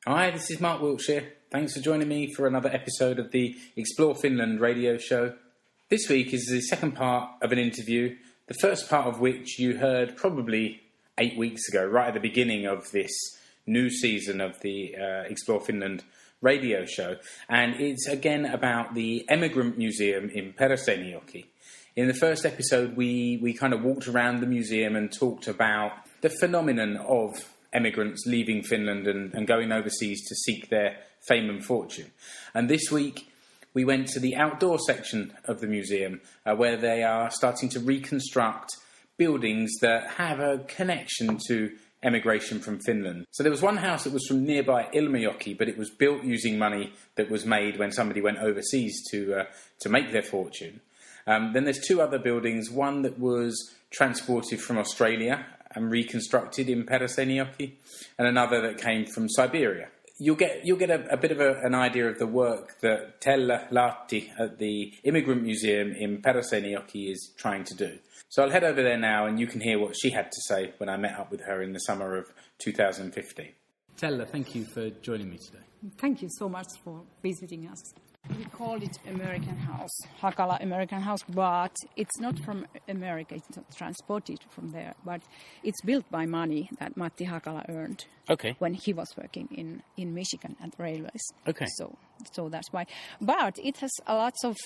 Hi, this is Mark Wiltshire. Thanks for joining me for another episode of the Explore Finland radio show. This week is the second part of an interview, the first part of which you heard probably 8 weeks ago, right at the beginning of this new season of the Explore Finland radio show. And it's again about the Emigrant Museum in Peräseinäjoki. In the first episode, we kind of walked around the museum and talked about the phenomenon of emigrants leaving Finland and going overseas to seek their fame and fortune. And this week, we went to the outdoor section of the museum where they are starting to reconstruct buildings that have a connection to emigration from Finland. So there was one house that was from nearby Ilmajoki, but it was built using money that was made when somebody went overseas to make their fortune. Then there's two other buildings, one that was transported from Australia and reconstructed in Peräseinäjoki, and another that came from Siberia. You'll get a bit of an idea of the work that Tella Lahti at the Immigrant Museum in Peräseinäjoki is trying to do. So I'll head over there now and you can hear what she had to say when I met up with her in the summer of 2015. Tella, thank you for joining me today. Thank you so much for visiting us. We called it American House, Hakala American House, but it's not from America, it's not transported from there, but it's built by money that Matti Hakala earned when he was working in Michigan at railways. Okay. So that's why. But it has a lot of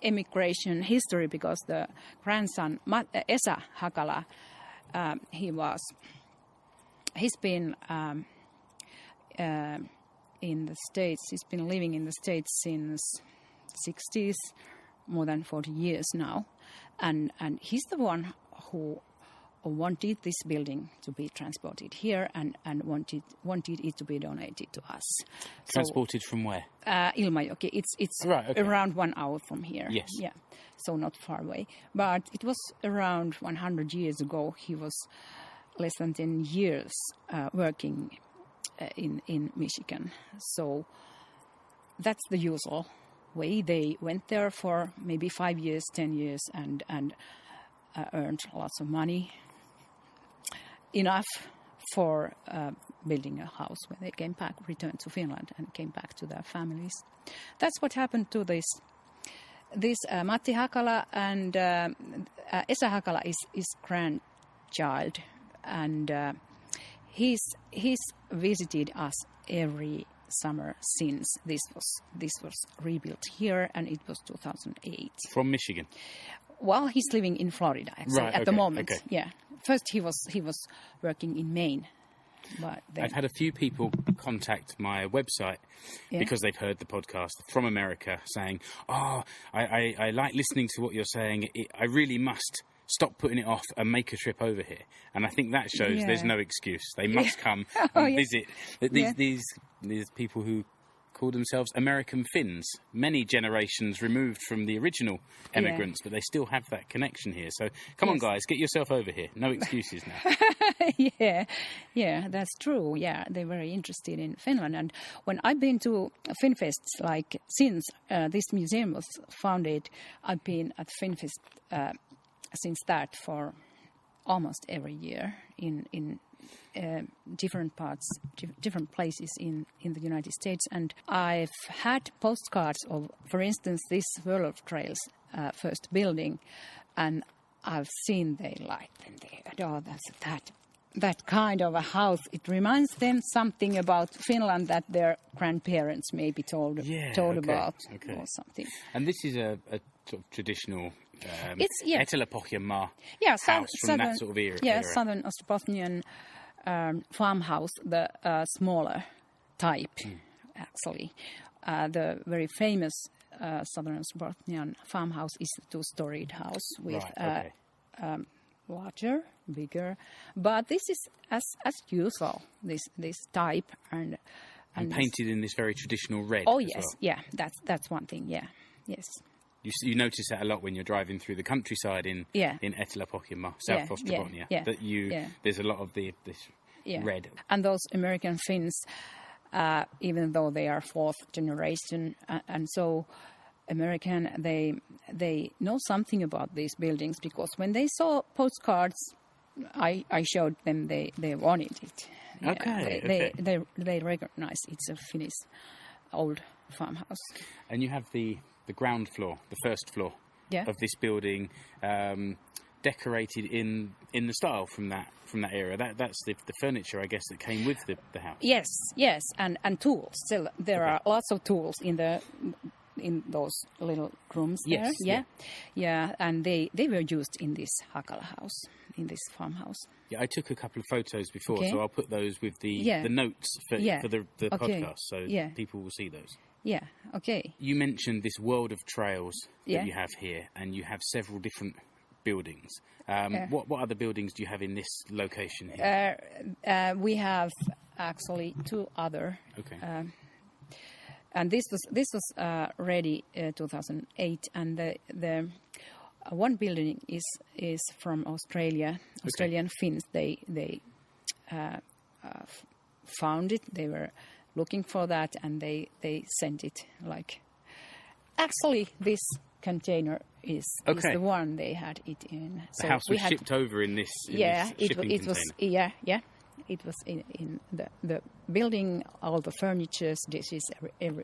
immigration history because the grandson, Esa Hakala, he's been in the States. He's been living in the States since 60s, more than 40 years now. And he's the one who wanted this building to be transported here and wanted it to be donated to us. Transported from where? Ilmajoki. It's right, okay. Around 1 hour from here. Yes. Yeah. So not far away. But it was around 100 years ago. He was less than 10 years working in Michigan. So that's the usual way. They went there for maybe 5 years, 10 years and earned lots of money, enough for building a house when they came back, returned to Finland and came back to their families. That's what happened to this Matti Hakala, and Esa Hakala is grandchild, and he's visited us every summer since this was rebuilt here, and it was 2008. From Michigan? Well, he's living in Florida actually at the moment. Okay. Yeah. First he was working in Maine. But I've had a few people contact my website because they've heard the podcast from America saying, I like listening to what you're saying. I really must stop putting it off and make a trip over here. And I think that shows there's no excuse. They must come and visit. These people who call themselves American Finns, many generations removed from the original emigrants, but they still have that connection here. So come on, guys, get yourself over here. No excuses now. Yeah, that's true. Yeah, they're very interested in Finland. And when I've been to FinFests, like since this museum was founded, I've been at FinFest since that for almost every year in different parts, different places in the United States. And I've had postcards of, for instance, this World of Trails first building, and I've seen they like them. They adore that kind of a house. It reminds them something about Finland that their grandparents maybe told about or something. And this is a sort of traditional Etelä-Pohjanmaa house from that sort of era. Yeah, Southern Ostrobothnian farmhouse, the smaller type, actually. The very famous Southern Ostrobothnian farmhouse is a two-storied house with larger, bigger. But this is as usual, this type. And painted in this very traditional red. Oh, yes. Well. Yeah, that's one thing, yeah. Yes. You notice that a lot when you're driving through the countryside in Etelä-Pohjanmaa, South Ostrobothnia. There's a lot of this red. And those American Finns, even though they are fourth generation, and so American, they know something about these buildings, because when they saw postcards, I showed them, they wanted it. Yeah. Okay, They recognize it's a Finnish old farmhouse. And you have the ground floor, the first floor of this building, decorated in the style from that era. That's the furniture, I guess, that came with the house. Yes, and tools. So there are lots of tools in those little rooms there. Yes, yeah, and they were used in this Hakala house, in this farmhouse. Yeah, I took a couple of photos before, Okay. so I'll put those with the notes for the Okay. podcast, so people will see those. Yeah, okay. You mentioned this world of trails that Yeah. you have here, and you have several different buildings. What other buildings do you have in this location here? We have actually two other. Okay. And this was ready 2008, and the one building is from Australia. Australian Finns. They found it. They were looking for that, and they sent it. Like, actually, this container is the one they had it in. So the house was shipped over in this shipping it was container. It was in the building, all the furniture, dishes,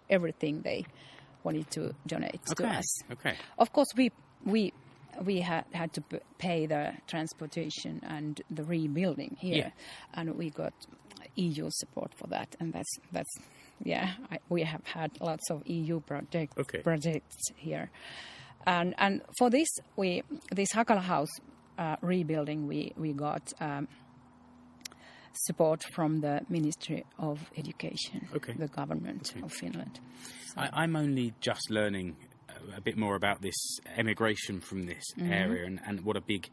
everything they wanted to donate to us. Okay. Of course, we had to pay the transportation and the rebuilding here, and we got EU support for that, and that's we have had lots of EU projects here, and for this Hakala house rebuilding we got support from the Ministry of Education, the government of Finland. So. I'm only just learning a bit more about this emigration from this area and what a big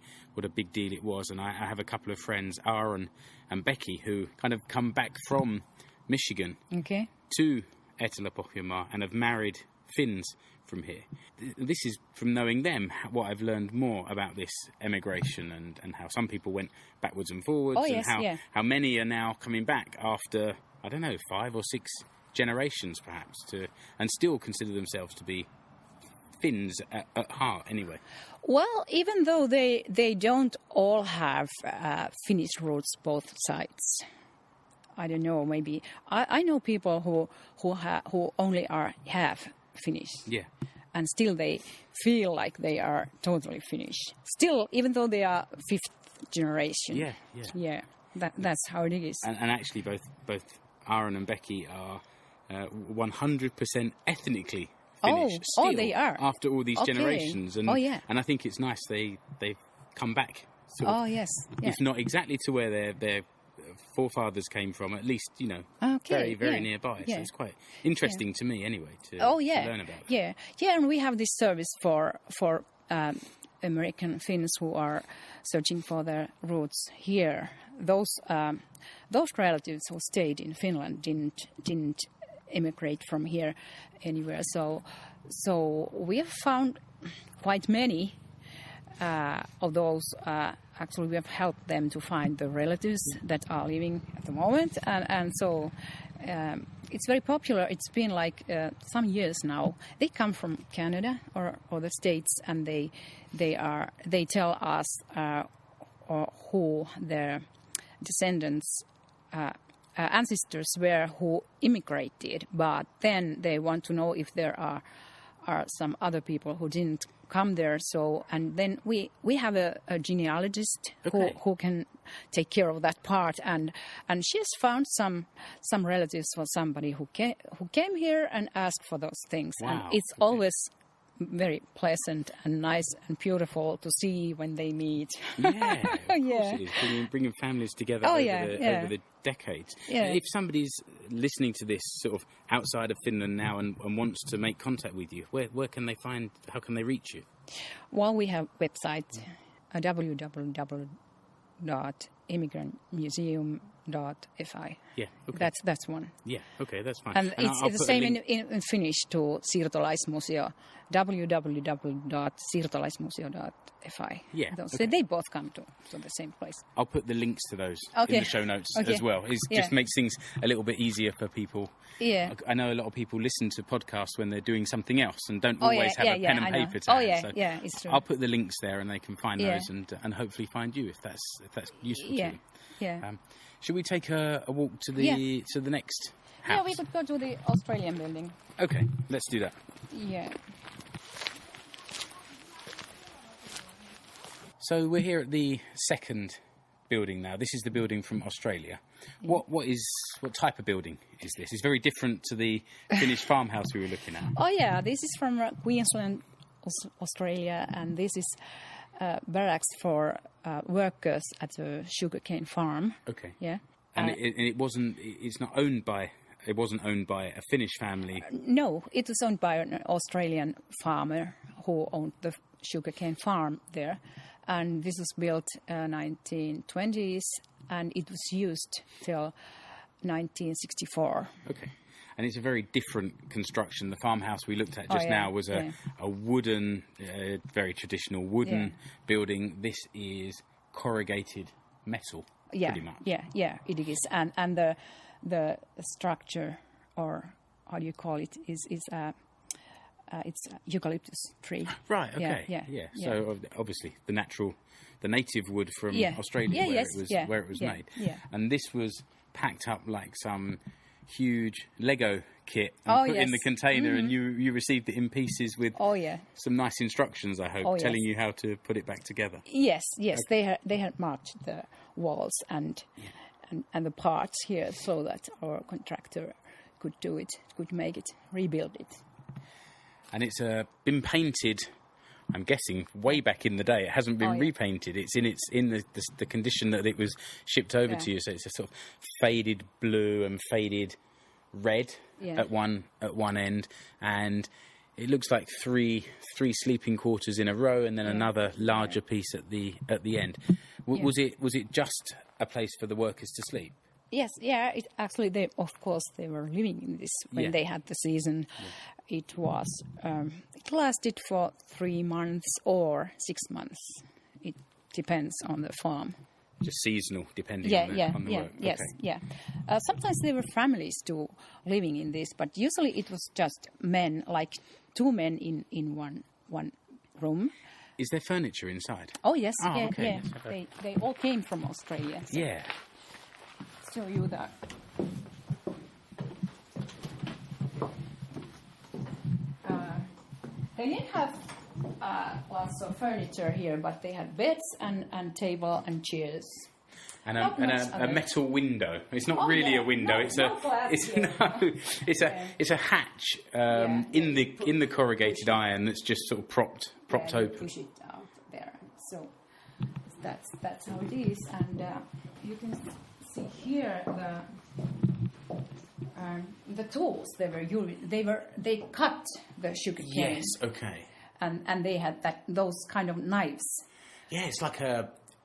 deal it was. And I have a couple of friends, Aaron and Becky, who kind of come back from Michigan to Tella Lahti and have married Finns from here. This is from knowing them what I've learned more about this emigration and how some people went backwards and forwards, how many are now coming back after, I don't know, 5 or 6 generations perhaps, and still consider themselves to be Finns at heart anyway. Well, even though they don't all have Finnish roots both sides. I don't know, maybe I know people who only are half Finnish. Yeah. And still they feel like they are totally Finnish. Still, even though they are 5th generation. Yeah. Yeah, that's how it is. And actually both Aaron and Becky are 100% ethnically Finnish. Still, they are. After all these generations. And, and I think it's nice they've come back. If not exactly to where their forefathers came from, at least, very, very nearby. So it's quite interesting to me anyway to learn about it. Yeah, and we have this service for American Finns who are searching for their roots here. Those relatives who stayed in Finland didn't immigrate from here anywhere. So we have found quite many of those. Actually, we have helped them to find the relatives that are living at the moment, and so it's very popular. It's been like some years now. They come from Canada or the States, and they tell us who their descendants. Ancestors were who immigrated, but then they want to know if there are some other people who didn't come there. So, and then we have a genealogist who can take care of that part, and she has found some relatives for somebody who came here and asked for those things. Wow. And it's always very pleasant and nice and beautiful to see when they meet. Yeah, of course it is. Bringing families together over the decades. Yeah. If somebody's listening to this sort of outside of Finland now and wants to make contact with you, where can they find, how can they reach you? Well, we have website, www.emigrantmuseum.fi. Yeah, okay. That's one. Yeah, okay, that's fine. And it's the same in Finnish to Siirtolaismuseo, www.siirtolaismuseo.fi. Yeah, So they both come to the same place. I'll put the links to those in the show notes as well. It just makes things a little bit easier for people. Yeah. I know a lot of people listen to podcasts when they're doing something else and don't always have a pen and paper to hand. So it's true. I'll put the links there and they can find those and hopefully find you if that's useful to you. Yeah. Should we take a walk to the next house? Yeah, we could go to the Australian building. Okay, let's do that. Yeah. So we're here at the second building now. This is the building from Australia. What type of building is this? It's very different to the Finnish farmhouse we were looking at. Oh yeah, this is from Queensland, Australia, and this is barracks for workers at a sugarcane farm. Okay. Yeah. And it wasn't owned by a Finnish family. No, it was owned by an Australian farmer who owned the sugarcane farm there. And this was built 1920s, and it was used till 1964. Okay. And it's a very different construction. The farmhouse we looked at just now was a wooden, very traditional wooden building. This is corrugated metal, pretty much. Yeah, it is. And the structure, or how do you call it, is it's eucalyptus tree. Right. Okay. Yeah. So obviously the native wood from Australia, where it was made. Yeah. And this was packed up like some huge Lego kit and put in the container, and you received it in pieces with some nice instructions, I hope, telling you how to put it back together. Yes. Okay. They had marked the walls and the parts here so that our contractor could do it, could make it, rebuild it. And it's been painted, I'm guessing, way back in the day. It hasn't been repainted. It's in the condition that it was shipped over to you. So it's a sort of faded blue and faded red at one end, and it looks like three sleeping quarters in a row, and then another larger piece at the end. Was it just a place for the workers to sleep? Yes, actually, they were living in this when they had the season. It was it lasted for 3 months or 6 months. It depends on the farm. Just seasonal, depending on the work. Yes, okay. Sometimes there were families too living in this, but usually it was just men, like 2 men in one room. Is there furniture inside? Oh yes, okay. They all came from Australia. So. Yeah. Show you that. They didn't have lots of furniture here, but they had beds and table and chairs. And a metal window. It's not really a window. It's a hatch in the corrugated iron that's just sort of propped open. Push it out there. So that's how it is, and you can see here the tools they were using. They cut the sugar cane. Yes. Okay. And they had those kind of knives. Yeah, it's like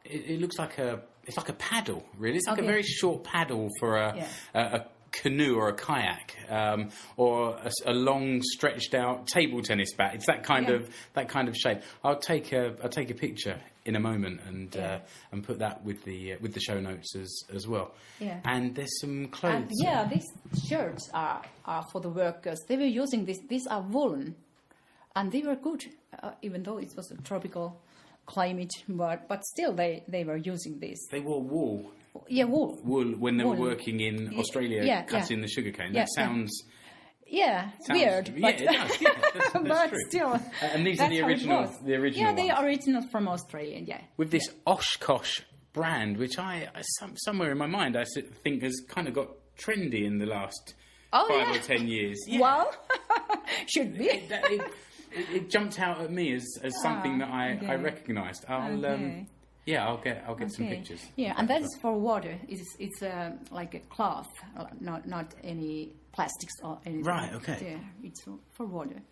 it looks like it's like a paddle, really. It's like a very short paddle for a canoe or a kayak, or a long stretched out table tennis bat. It's that kind of shape. I'll take a picture in a moment and put that with the show notes as well. Yeah. And there's some clothes. These shirts are for the workers. They were using this. These are woolen, and they were good, even though it was a tropical climate. But still, they were using this. They wore wool. Yeah, wool. Wool when they were working in Australia, cutting the sugarcane. That sounds. Yeah, weird. But it does. Yeah, that's but true. Still, and these are the original. Yeah, they are original from Australia. Yeah. With this Oshkosh brand, which I somewhere in my mind I think has kind of got trendy in the last 5 or 10 years. Yeah. Well, should be. It jumped out at me as something that I recognised. I'll get some pictures. Yeah, and that is for water. It's like a cloth, not any plastics or anything. Right. Okay. Yeah, it's for water.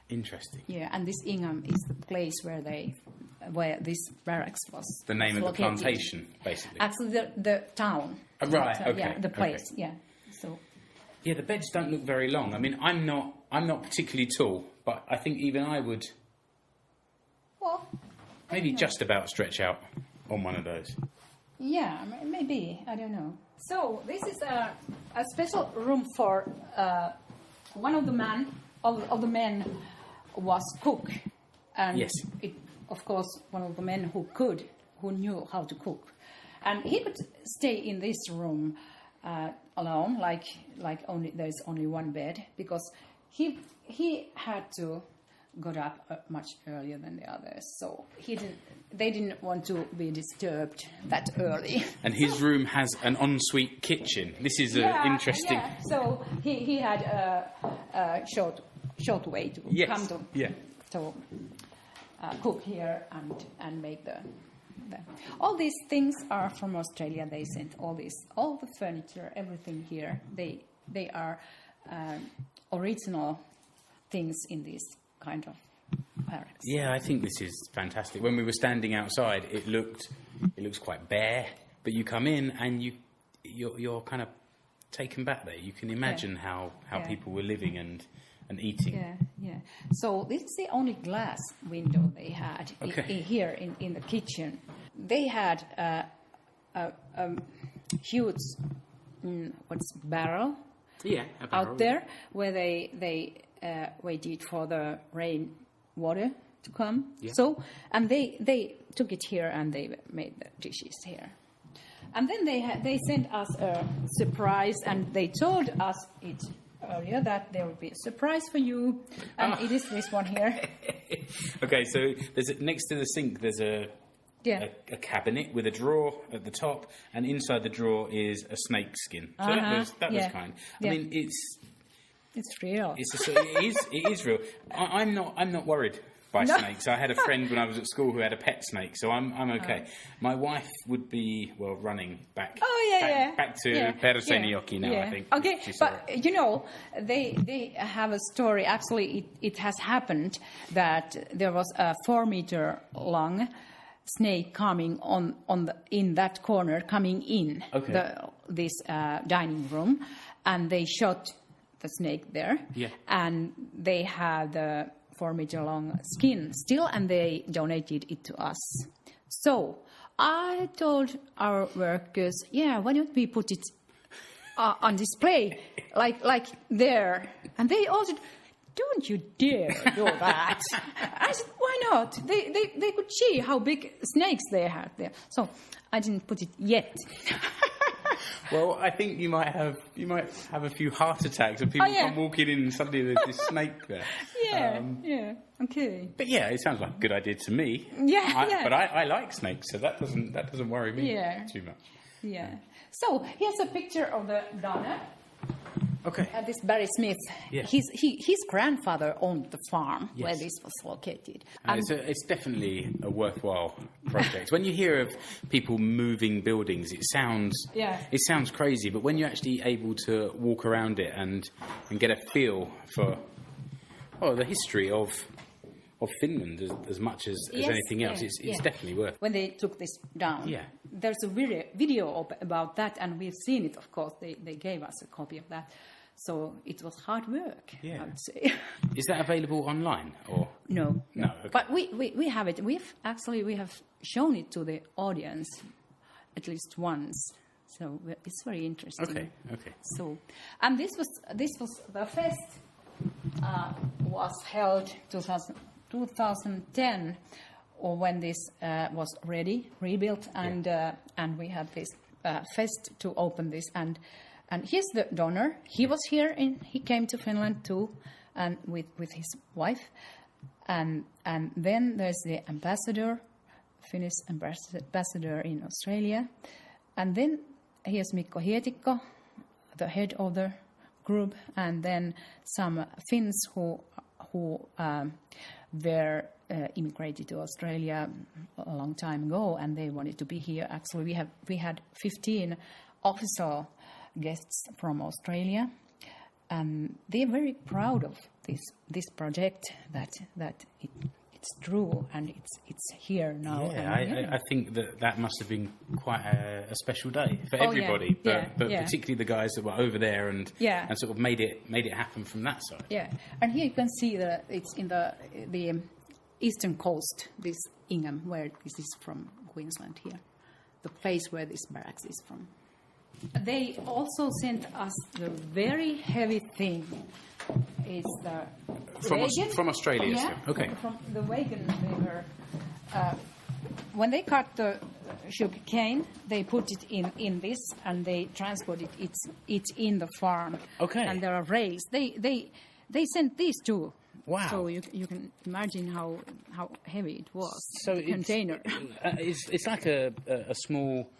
Interesting. Yeah, and this Ingham is the place where this barracks was. The name of the plantation, basically. Actually, the town. Right. Okay. Yeah, the place. Okay. Yeah. So. Yeah, the beds don't look very long. I mean, I'm not particularly tall, but I think even I would. Well. Maybe just about stretch out on one of those. Yeah, maybe. I don't know. So this is a special room for one of the men was cook, and yes, of course one of the men who knew how to cook, And he could stay in this room alone, like there's only one bed, because he had to got up much earlier than the others, so they didn't want to be disturbed that early. And his room has an ensuite kitchen. This is interesting. Yeah. So he had a short way to come to cook here and make the. All these things are from Australia. They sent all the furniture, everything here. They are original things in this kind of barracks. Yeah, I think this is fantastic. When we were standing outside, it looks quite bare, but you come in and you're kind of taken back there. You can imagine how people were living and eating. Yeah. So this is the only glass window they had here in the kitchen. They had a huge barrel. Yeah, a barrel out there where they waited for the rain water to come. Yeah. So, and they took it here and they made the dishes here. And then they sent us a surprise, and they told us it earlier that there will be a surprise for you, and it is this one here. Okay, so next to the sink there's a cabinet with a drawer at the top, and inside the drawer is a snake skin. So that was kind. I mean, it's real. It is real. I'm not worried by snakes. I had a friend when I was at school who had a pet snake, so I'm okay. My wife would be running back. Back to Peräseinäjoki now. I think. Okay, but they have a story. Actually, it has happened that there was a 4-meter long snake coming in that corner, coming in this dining room, and they shot the snake there. Yeah. And they had the 4-meter long skin still, and they donated it to us. So I told our workers, why don't we put it on display, like there? And they all said, don't you dare do that. I said, why not? They could see how big snakes they had there. So I didn't put it yet. Well, I think you might have a few heart attacks if people come walking in and suddenly there's this snake there. Okay. But it sounds like a good idea to me. But I like snakes, so that doesn't worry me too much. Yeah. So here's a picture of the donor. Okay. This Barry Smith. Yeah. His grandfather owned the farm where this was located. It's definitely a worthwhile project. When you hear of people moving buildings, it sounds crazy, but when you're actually able to walk around it and get a feel for the history of Finland as much as anything else, it's definitely worth it. When they took this down, there's a video about that, and we've seen it, of course. They gave us a copy of that. So it was hard work, I would say. Is that available online? Or No. Okay. But we have it. We have shown it to the audience at least once. So it's very interesting. Okay. So, and this was the fest was held 2010, or when this was rebuilt, and we had this fest to open this, and here's the donor. He was here, he came to Finland too, and with his wife, and then there's the ambassador, Finnish ambassador in Australia, and then here's Mikko Hietikko, the head of the group, and then some Finns who were immigrated to Australia a long time ago, and they wanted to be here. Actually, we had 15 official guests from Australia, and they're very proud of this project that it's true and it's here now. I think that must have been quite a special day for everybody, but particularly the guys that were over there and sort of made it happen from that side. Yeah, and here you can see that it's in the eastern coast, this Ingham, where this is from Queensland here, the place where this barracks is from. They also sent us the very heavy thing. It's the wagon. From Australia, yeah, okay. From the wagon, they were when they cut the sugar cane, they put it in this and they transported it in the farm. Okay. And there are rails. They sent these too. Wow. So you can imagine how heavy it was. So the container. It's like a small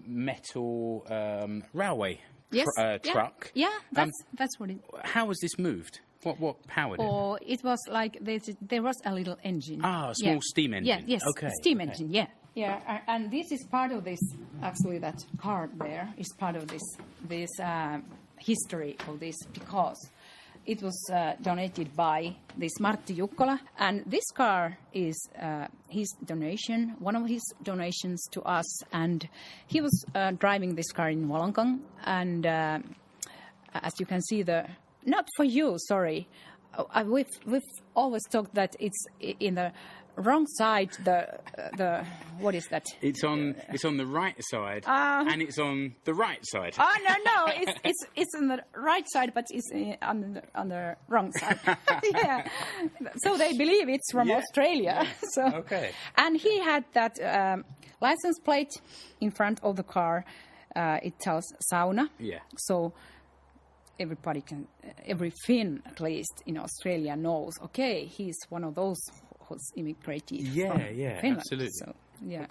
metal railway truck. Yeah, that's what it. How was this moved? What powered it? Or it was like there was a little engine. Ah, a small steam engine. Yeah, yes, okay. steam engine. Yeah, yeah, and this is part of this. Actually, that car there is part of this history of this because it was donated by this Martti Jukkola, and this car is his donation, one of his donations to us, and he was driving this car in Wollongong, and as you can see not for you, sorry. We've always talked that it's in the wrong side. The what is that? It's on the right side, and it's on the right side. Oh no! It's on the right side, but it's on the wrong side. Yeah. So they believe it's from Australia. Yeah. So okay. And he had that license plate in front of the car. It tells sauna. Yeah. So every Finn at least in Australia knows, okay, he's one of those who's immigrated from Finland. Absolutely. So, yeah.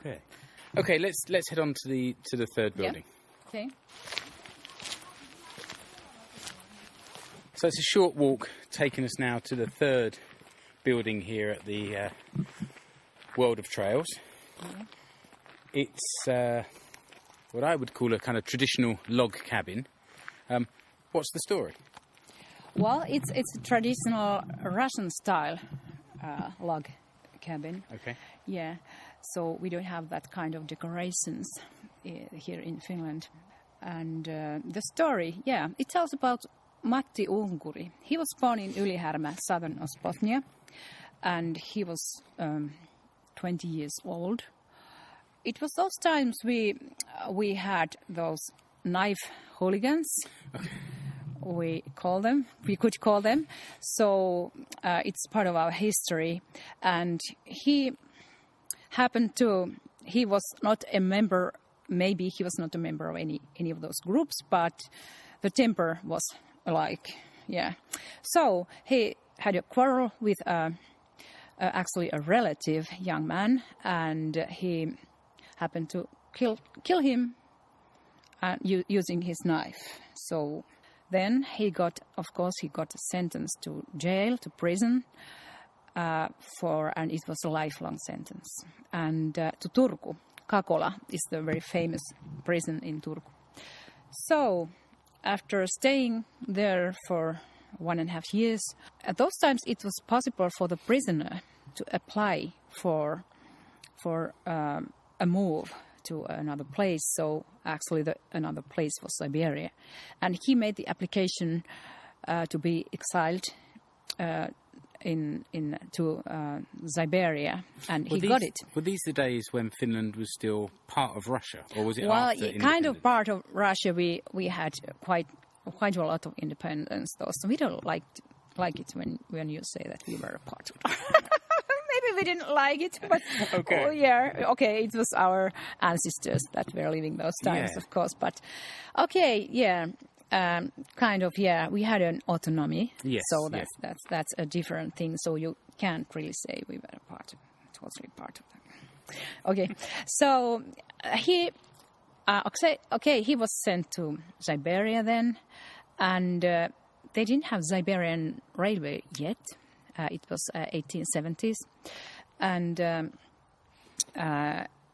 Okay, let's head on to the third building. Yeah. Okay. So it's a short walk taking us now to the third building here at the World of Trails. Yeah. It's what I would call a kind of traditional log cabin. What's the story? Well, it's a traditional Russian style log cabin. Okay. Yeah. So we don't have that kind of decorations here in Finland. And the story, it tells about Matti Unkuri. He was born in Ylihärmä, South Ostrobothnia, and he was 20 years old. It was those times we had those knife hooligans. Okay. We could call them. So it's part of our history. And he was not a member, maybe he was not a member of any of those groups, but the temper was alike. Yeah. So he had a quarrel with actually a relative young man, and he happened to kill him using his knife. So then he got sentenced to jail, to prison, and it was a lifelong sentence. And to Turku, Kakola is the very famous prison in Turku. So after staying there for 1.5 years, at those times it was possible for the prisoner to apply for a move to another place. So actually another place was Siberia. And he made the application to be exiled to Siberia, and he got it. Were these the days when Finland was still part of Russia, or was it after independence? Kind of part of Russia. We had quite a lot of independence, though. So we don't like it when you say that we were a part of it. Maybe we didn't like it, but it was our ancestors that were living those times, of course. But we had an autonomy. Yes, so that's a different thing. So you can't really say we were totally part of that. Okay, so he was sent to Siberia then, and they didn't have Siberian railway yet. It was 1870s, and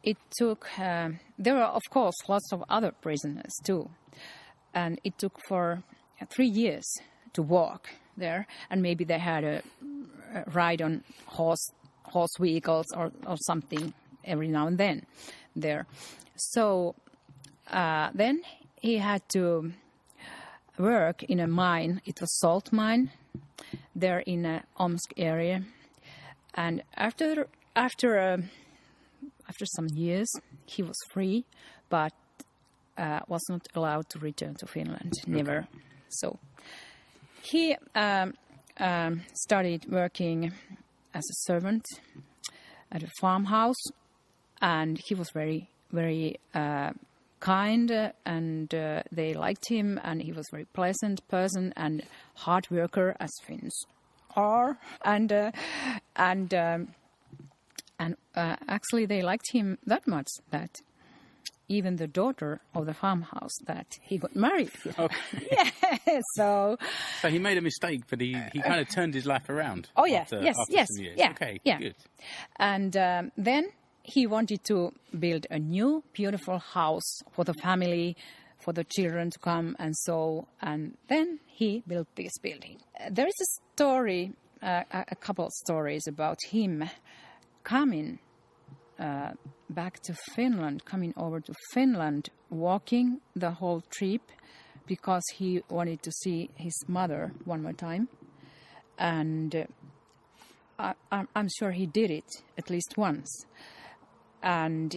it took. There were, of course, lots of other prisoners too, and it took for 3 years to walk there. And maybe they had a ride on horse vehicles or something every now and then there. So then he had to work in a mine. It was salt mine there in Omsk area, and after some years he was free, but was not allowed to return to Finland. Never. Okay. So he started working as a servant at a farmhouse, and he was very, very kind, and they liked him, and he was a very pleasant person and hard worker, as Finns are, and actually they liked him that much that even the daughter of the farmhouse that he got married with. Okay. Yeah, so he made a mistake, but he kind of turned his life around. Oh yeah, after yes, some years. yeah, Okay, yeah. good. And then he wanted to build a new, beautiful house for the family, for the children to come, and so. And then he built this building. There is a story, a couple of stories about him coming back to Finland, coming over to Finland, walking the whole trip because he wanted to see his mother one more time. And I'm sure he did it at least once. And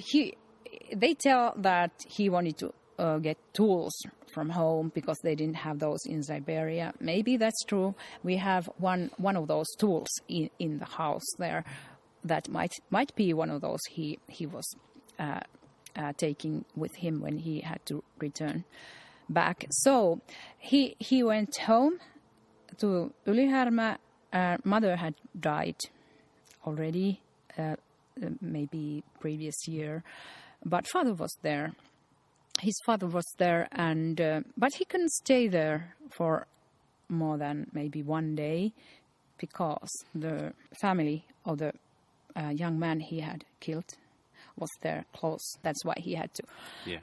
they tell that he wanted to get tools from home because they didn't have those in Siberia. Maybe that's true. We have one of those tools in the house there. That might be one of those he was taking with him when he had to return back. So he went home to Ylihärmä. Mother had died already, maybe previous year, but father was there. His father was there, and but he couldn't stay there for more than maybe one day because the family of the young man he had killed was there close. That's why he had to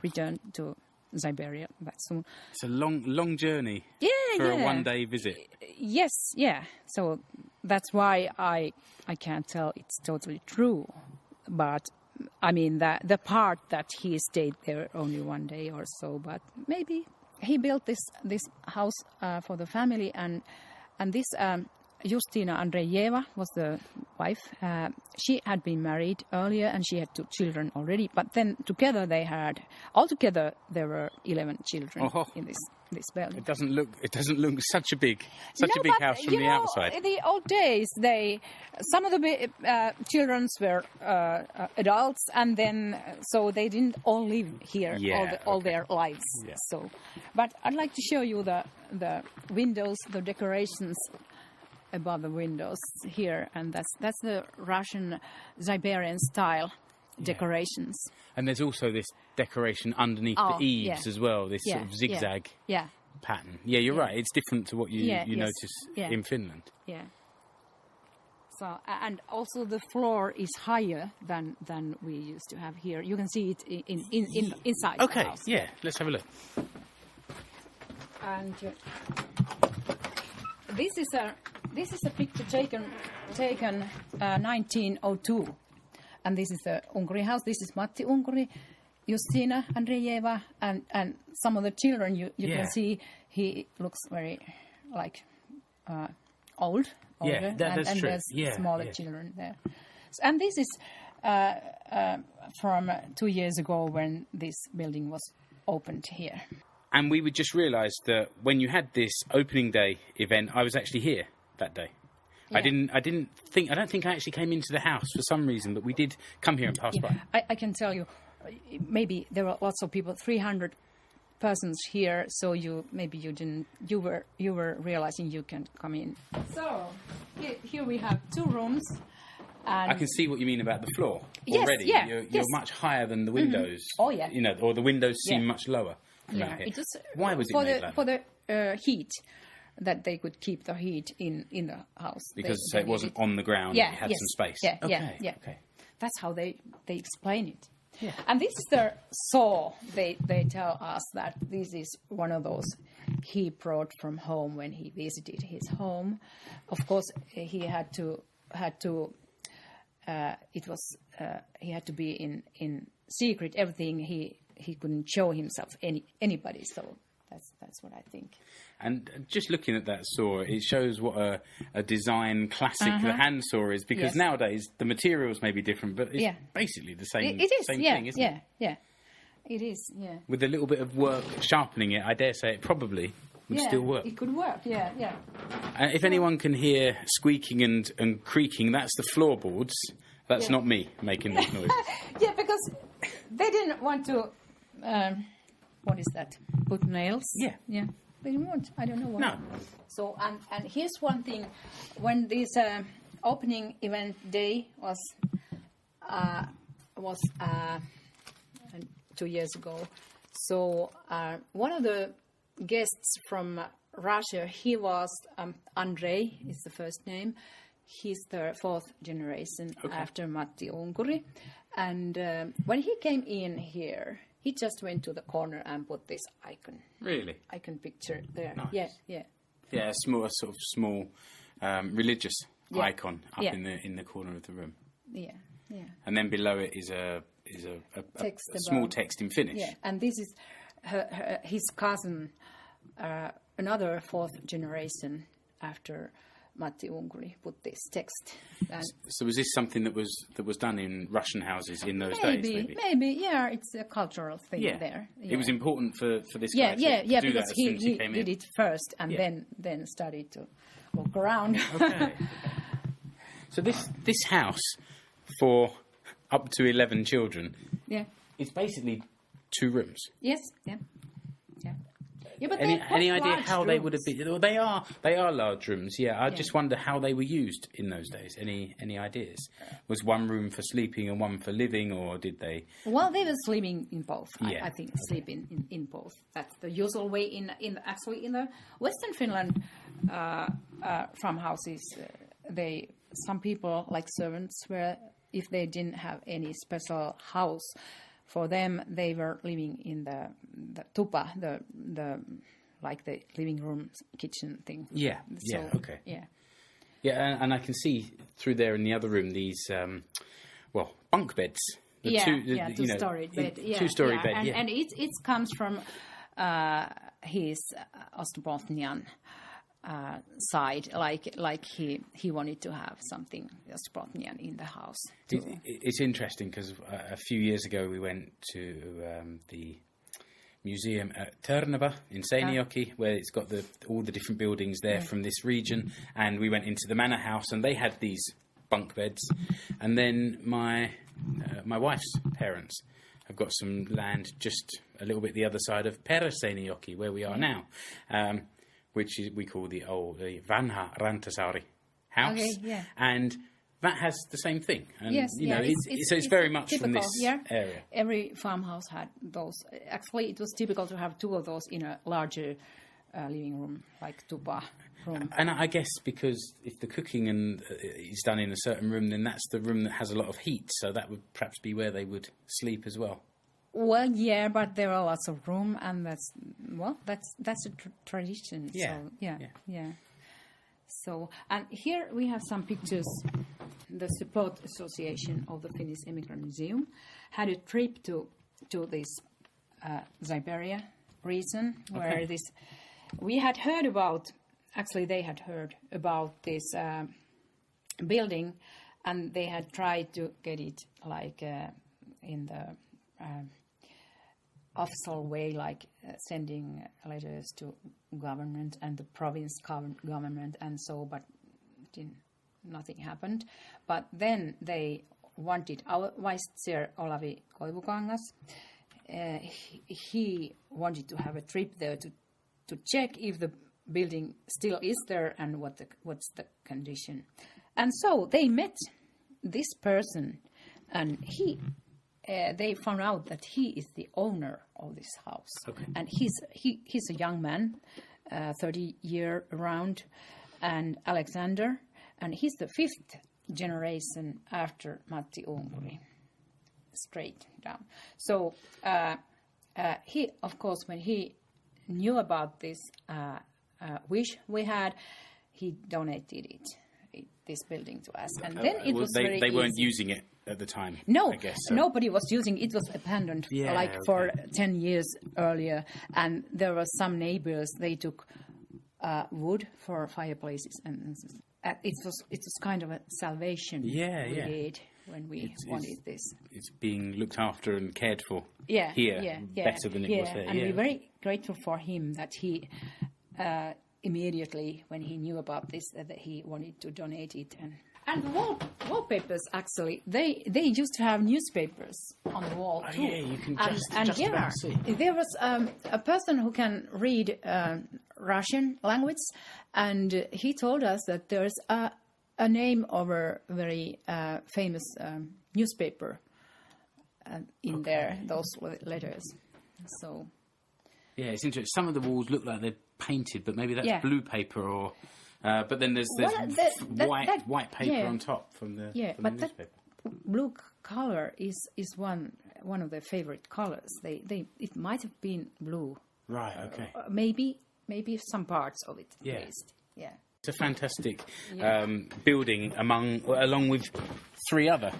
return to Siberia that soon. It's a long journey for a one-day visit. Yes, yeah. So that's why I can't tell it's totally true. But I mean the part that he stayed there only one day or so. But maybe he built this house for the family, and this. Justina Andrejeva was the wife. She had been married earlier and she had 2 children already. But then altogether there were 11 children in this building. It doesn't look such a big house from the outside. In the old days, some of the children were adults, and then so they didn't all live here all their lives. Yeah. So, but I'd like to show you the windows, the decorations above the windows here, and that's the Russian Siberian style decorations. And there's also this decoration underneath the eaves as well, this sort of zigzag pattern. Yeah, you're right. It's different to what you notice in Finland. Yeah. So, and also the floor is higher than we used to have here. You can see it inside the house. Yeah. Let's have a look. And this is a picture taken 1902, and this is the Unkuri house. This is Matti Unkuri, Justina Andrejeva, and some of the children you can see. He looks very older. Yeah, that's and true. There's smaller children there. And this is from 2 years ago when this building was opened here. And we would just realise that when you had this opening day event, I was actually here that day. Yeah. I don't think I actually came into the house for some reason, but we did come here and pass by. I can tell you, maybe there were lots of people, 300 persons here, so you were realizing you can come in. So here we have 2 rooms. And I can see what you mean about the floor already. Yes, you're much higher than the windows. Oh yeah. Or the windows seem much lower. Why was it made like that? For the heat, that they could keep the heat in the house. Because it wasn't on the ground, it had some space. Yeah, okay. That's how they explain it. Yeah. And this is the saw. They tell us that this is one of those he brought from home when he visited his home. Of course, he had to be in secret. Everything he couldn't show himself anybody. So that's what I think. And just looking at that saw, it shows what a design classic the hand saw is. Because nowadays the materials may be different, but it's basically the same. It is, same thing, isn't it? Yeah. It is. Yeah. With a little bit of work sharpening it, I dare say it probably would still work. It could work. Yeah. If anyone can hear squeaking and creaking, that's the floorboards. That's not me making those noises. Yeah, because they didn't want to. What is that? Put nails. Yeah. Yeah. They didn't want. I don't know why. No. So and here's one thing: when this opening event day was 2 years ago. So one of the guests from Russia, he was Andrei, is the first name. He's the fourth generation after Matti Unkuri. And when he came in here, he just went to the corner and put this icon. Really? Icon picture there. Nice. Yeah, yeah. Yeah, a small religious icon up in the corner of the room. Yeah, yeah. And then below it is a small text in Finnish. Yeah, and this is his cousin, another fourth generation after Matti Unkuri put this text. And so was this something that was done in Russian houses in those days? Maybe, yeah. It's a cultural thing there. Yeah. It was important for this guy to do because that as soon as he came did in. it first and then started to look around. Okay. So this house for up to 11 children. Yeah. It's basically 2 rooms. Yes. Yeah. Yeah. Yeah, but any idea how rooms. they would have been? Well, they are large rooms. Yeah, I just wonder how they were used in those days. Any ideas? Was one room for sleeping and one for living, or did they? Well, they were sleeping in both. Yeah. I think sleeping in both. That's the usual way in the Western Finland farmhouses. Some people, like servants, were, if they didn't have any special house for them, they were living in the tupa, the like the living room kitchen thing. Yeah. So, yeah. Okay. Yeah. Yeah, and I can see through there in the other room these bunk beds. Two-story bed. Yeah, two-story bed. And it comes from his Ostrobothnian side, like he wanted to have something Ostrobothnian in the house. It's interesting because a few years ago we went to the museum at Ternava in Seinäjoki, where it's got all the different buildings there from this region, and we went into the manor house and they had these bunk beds, and then my wife's parents have got some land just a little bit the other side of Peräseinäjoki, where we are now, which we call the Vanha Rantasaari house, and that has the same thing. And, it's very much typical, from this area. Every farmhouse had those. Actually, it was typical to have 2 of those in a larger living room, like tupa room. And I guess because if the cooking is done in a certain room, then that's the room that has a lot of heat, so that would perhaps be where they would sleep as well. Well, yeah, but there are lots of room, and that's a tradition. Yeah. So, yeah. So, and here we have some pictures. The Support Association of the Finnish Emigrant Museum had a trip to this Siberia region, where we had heard about. Actually, they had heard about this building, and they had tried to get it like in the official way, like sending letters to government and the province government and so, but nothing happened. But then they wanted our vice chair Olavi Koivukangas. He wanted to have a trip there to check if the building still is there and what's the condition. And so they met this person, and they found out that he is the owner of this house. Okay. And he's a young man, 30 year around, and Alexander, and he's the 5th generation after Matti Unkuri, straight down. So he, of course, when he knew about this wish we had, he donated this building to us, and then it was very they weren't easy. using it at the time. No, I guess so. Nobody was using it. It was abandoned for 10 years earlier, and there were some neighbors. They took wood for fireplaces, and it was kind of a salvation brigade when we wanted this. It's being looked after and cared for better than it was there. And we're very grateful for him that he immediately, when he knew about this, that he wanted to donate it. And wallpapers, actually, they used to have newspapers on the wall too. Yeah, you can just about see. There was a person who can read Russian language, and he told us that there's a name of a very famous newspaper in there, those letters. So. Yeah, it's interesting. Some of the walls look like they're painted, but maybe that's blue paper or... but then there's white paper on top from the newspaper. That blue color is one of their favorite colors. It might have been blue. Right. Okay. Maybe some parts of it. Yeah. At least. Yeah. It's a fantastic building along with three other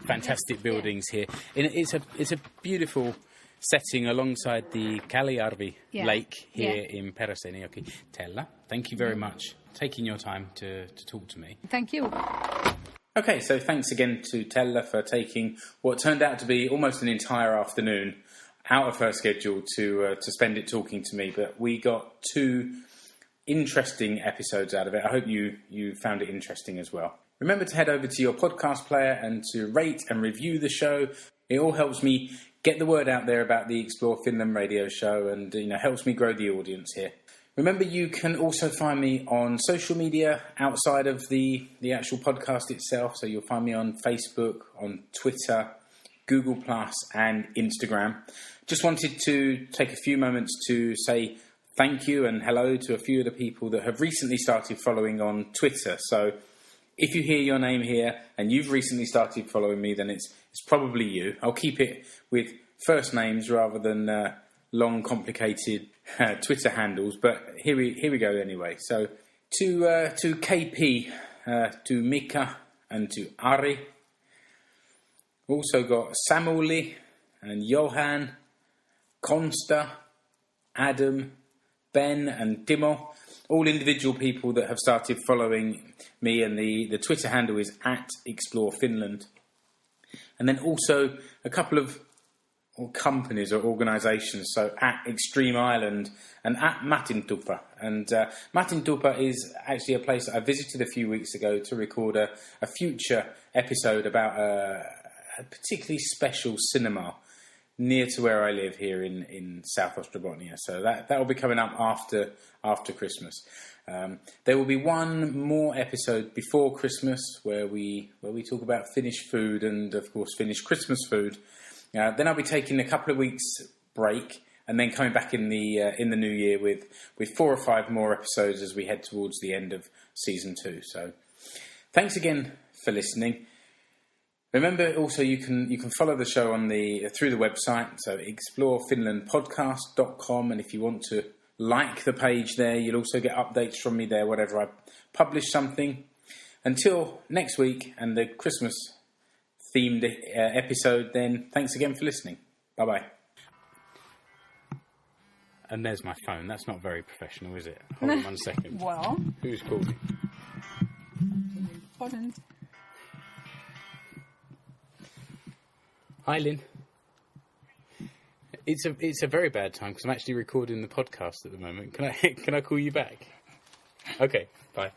fantastic buildings here. And it's a beautiful setting alongside the Kalijärvi Lake here in Peräseinäjoki. Tella, thank you very much for taking your time to talk to me. Thank you. Okay, so thanks again to Tella for taking what turned out to be almost an entire afternoon out of her schedule to spend it talking to me. But we got 2 interesting episodes out of it. I hope you found it interesting as well. Remember to head over to your podcast player and to rate and review the show. It all helps me get the word out there about the Explore Finland radio show and helps me grow the audience here. Remember, you can also find me on social media outside of the actual podcast itself. So you'll find me on Facebook, on Twitter, Google+, and Instagram. Just wanted to take a few moments to say thank you and hello to a few of the people that have recently started following on Twitter. So if you hear your name here and you've recently started following me, then it's probably you. I'll keep it with first names rather than long, complicated Twitter handles. But here we go anyway. So to KP, to Mika, and to Ari. Also got Samuli and Johan, Konsta, Adam, Ben, and Timo. All individual people that have started following me, and the Twitter handle is @ExploreFinland. And then also a couple of companies or organisations, so @Extreme Island and @Matintupa. And Matintupa is actually a place that I visited a few weeks ago to record a future episode about a particularly special cinema near to where I live here in South Ostrobothnia. So that will be coming up after Christmas. There will be one more episode before Christmas where we talk about Finnish food and, of course, Finnish Christmas food. Then I'll be taking a couple of weeks break and then coming back in the new year with 4 or 5 more episodes as we head towards the end of season 2. So thanks again for listening. Remember also you can follow the show through the website, so explorefinlandpodcast.com, and if you want to like the page there, you'll also get updates from me there whenever I publish something. Until next week and the Christmas themed episode, then thanks again for listening. Bye-bye. And there's my phone. That's not very professional, is it? Hold on 1 second. Well. Who's calling? Important. Hi, Lynn. It's a very bad time because I'm actually recording the podcast at the moment. Can I call you back? Okay, bye.